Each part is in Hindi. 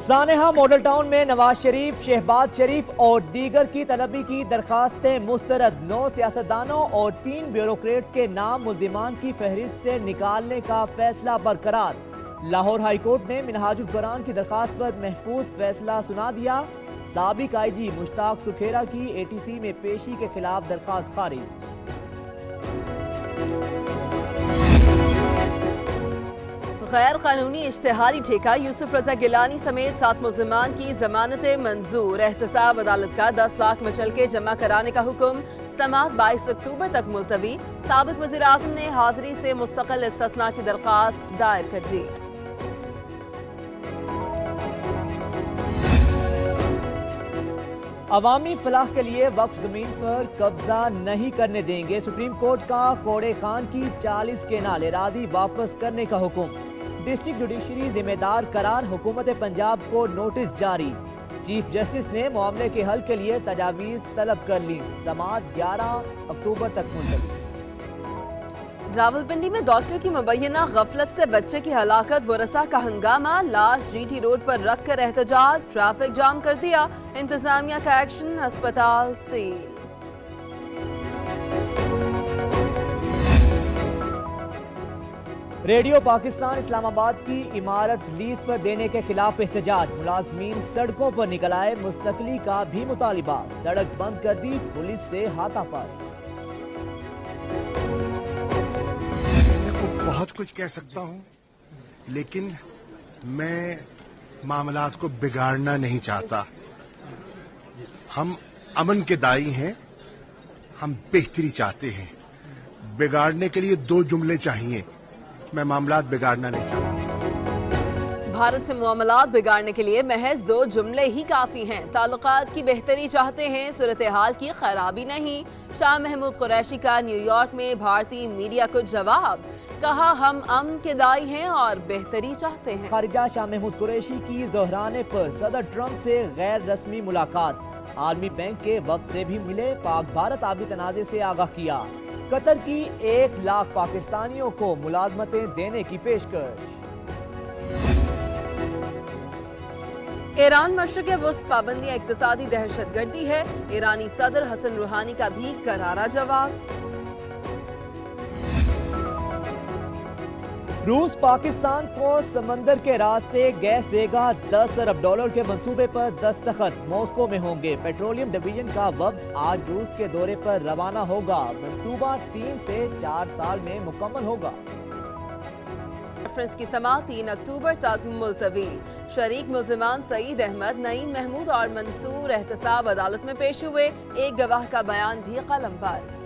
सानेहा मॉडल टाउन में नवाज शरीफ, शहबाज शरीफ और दीगर की तलबी की दरखास्तें मुस्तरद। 9 सियासतदानों और 3 ब्यूरोक्रेट्स के नाम मुल्जिमान की फहरिस्त से निकालने का फैसला बरकरार। लाहौर हाई कोर्ट ने मिनहाजुल कुरान की दरखास्त पर महफूज फैसला सुना दिया। साबिक IG मुश्ताक सुखेरा की ATC में पेशी के खिलाफ दरखास्त खारिज। गैर कानूनी इश्तिहारी ठेका यूसुफ रजा गिलानी समेत 7 मुल्जिमान की जमानतें मंजूर। एहतसाब अदालत का 10 लाख मचलके जमा कराने का हुक्म। समाअत 22 अक्टूबर तक मुलतवी। साबिक वज़ीर आज़म ने हाजिरी से मुस्तकिल इस्तिस्ना की दरखास्त दायर कर दी। अवामी फलाह के लिए वक्फ जमीन पर कब्जा नहीं करने देंगे। सुप्रीम कोर्ट का कोड़े खान की 40 केनाल एरादी वापस करने का हुक्म। डिस्ट्रिक्ट जुडिशरी जिम्मेदार करार। हुकूमत पंजाब को नोटिस जारी। चीफ जस्टिस ने मामले के हल के लिए तजावीज़ तलब कर ली। समाअत 11 अक्टूबर तक मुलतवी। रावलपिंडी में डॉक्टर की मुबैना गफलत से बच्चे की हलाकत, वरसा का हंगामा। लाश GT रोड पर रख कर एहतजाज, ट्रैफिक जाम कर दिया। इंतजामिया का एक्शन, अस्पताल सील। रेडियो पाकिस्तान इस्लामाबाद की इमारत लीज पर देने के खिलाफ एहतजाज। मुलाजमीन सड़कों पर निकल आए। मुस्तकली का भी मुतालिबा। सड़क बंद कर दी, पुलिस से हाथापाई। बहुत कुछ कह सकता हूं, लेकिन मैं मामलात को बिगाड़ना नहीं चाहता। हम अमन के दाई हैं, हम बेहतरी चाहते हैं। बिगाड़ने के लिए 2 जुमले चाहिए। मैं मामलात बिगाड़ना नहीं चाहता। भारत से मामलात बिगाड़ने के लिए महज 2 जुमले ही काफी हैं। ताल्लुकात की बेहतरी चाहते हैं, सूरत हाल की खराबी नहीं। शाह महमूद कुरैशी का न्यूयॉर्क में भारतीय मीडिया को जवाब। कहा, हम अमन के दाई हैं और बेहतरी चाहते हैं। खारिजा शाह महमूद कुरैशी की दोहराने पर सदर ट्रंप से गैर रस्मी मुलाकात। आलमी बैंक के वक्त से भी मिले। पाक भारत आबी तनाज़े से आगाह किया। कतर की 1 लाख पाकिस्तानियों को मुलाजमतें देने की पेशकश। ईरान मशरिक़ वुस्त पाबंदियां इक़्तिसादी दहशतगर्दी है। ईरानी सदर हसन रूहानी का भी करारा जवाब। रूस पाकिस्तान को समंदर के रास्ते गैस देगा। $10 अरब के मंसूबे पर दस्तखत मॉस्को में होंगे। पेट्रोलियम डिवीजन का वफ्द आज रूस के दौरे पर रवाना होगा। मंसूबा 3 से 4 साल में मुकम्मल होगा। कॉन्फ्रेंस की समाअत 3 अक्टूबर तक मुलतवी। शरीक मुल्जिमान सईद अहमद, नईम महमूद और मंसूर एहतसाब अदालत में पेश हुए। एक गवाह का बयान भी कलम पर।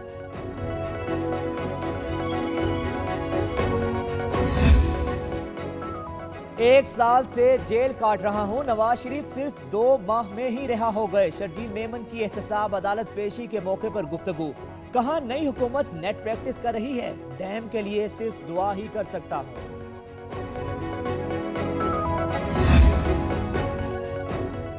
एक साल से जेल काट रहा हूं। नवाज शरीफ सिर्फ 2 माह में ही रिहा हो गए। शर्जील मेमन की एहतसाब अदालत पेशी के मौके पर गुफ्तगू। कहा, नई हुकूमत नेट प्रैक्टिस कर रही है। डैम के लिए सिर्फ दुआ ही कर सकता हूं।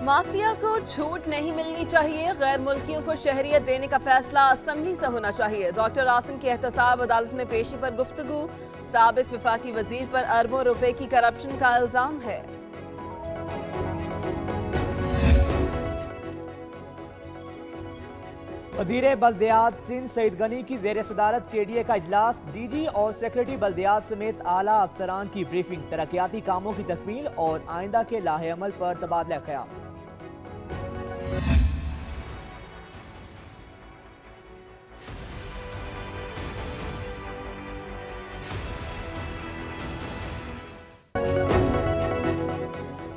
माफिया को छूट नहीं मिलनी चाहिए। गैर मुल्कियों को शहरियत देने का फैसला असम्बली से होना चाहिए। डॉक्टर आसिम की एहतसाब अदालत में पेशी पर गुफ्तगू। साबिक वफाकी वजीर पर अरबों रुपए की करप्शन का इल्जाम है। वजीर बल्दियात सिंध सईद गनी की जेर सदारत KDA का इजलास। DG और सेक्रेटरी बल्दियात समेत आला अफसरान की ब्रीफिंग। तरक्याती कामों की तकमील और आइंदा के लाहे अमल पर तबादला ख्याल।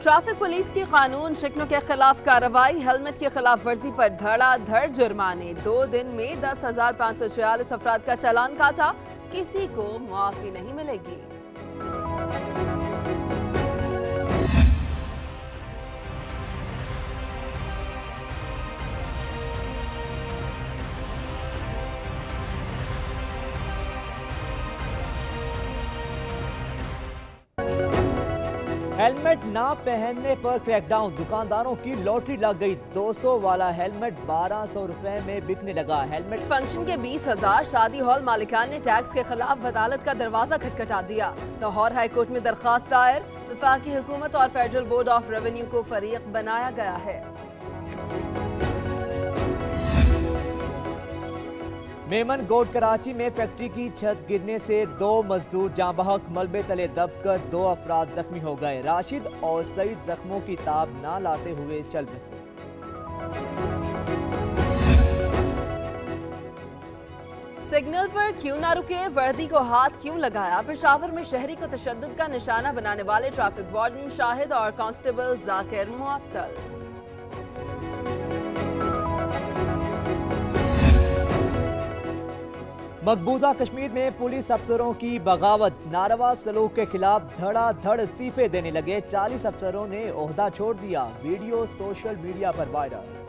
ट्रैफिक पुलिस की कानून शिकनों के खिलाफ कार्रवाई। हेलमेट की खिलाफ वर्जी पर धड़ाधड़ जुर्माने। 2 दिन में 10,546 अफराद का चालान काटा। किसी को मुआफी नहीं मिलेगी। हेलमेट ना पहनने पर क्रैकडाउन। दुकानदारों की लॉटरी लग गई। 200 वाला हेलमेट 1200 रुपए में बिकने लगा। हेलमेट फंक्शन के 20,000। शादी हॉल मालिकान ने टैक्स के खिलाफ अदालत का दरवाजा खटखटा दिया। लाहौर हाई कोर्ट में दरखास्त दायर। वफाकी हुकूमत और फेडरल बोर्ड ऑफ रेवेन्यू को फरीक बनाया गया है। मेमन गोड कराची में फैक्ट्री की छत गिरने से 2 मजदूर जाँ बहक, मलबे तले दबकर 2 अफराद जख्मी हो गए। राशिद और सईद जख्मों की ताब ना लाते हुए चल बसे। सिग्नल पर क्यों ना रुके, वर्दी को हाथ क्यों लगाया। पेशावर में शहरी को तशद्दुद का निशाना बनाने वाले ट्रैफिक वार्डन शाहिद और कांस्टेबल जाकिर मुअत्तल। मकबूजा कश्मीर में पुलिस अफसरों की बगावत, नारवा सलूक के खिलाफ धड़ाधड़ इस्तीफे देने लगे। 40 अफसरों ने ओहदा छोड़ दिया। वीडियो सोशल मीडिया पर वायरल।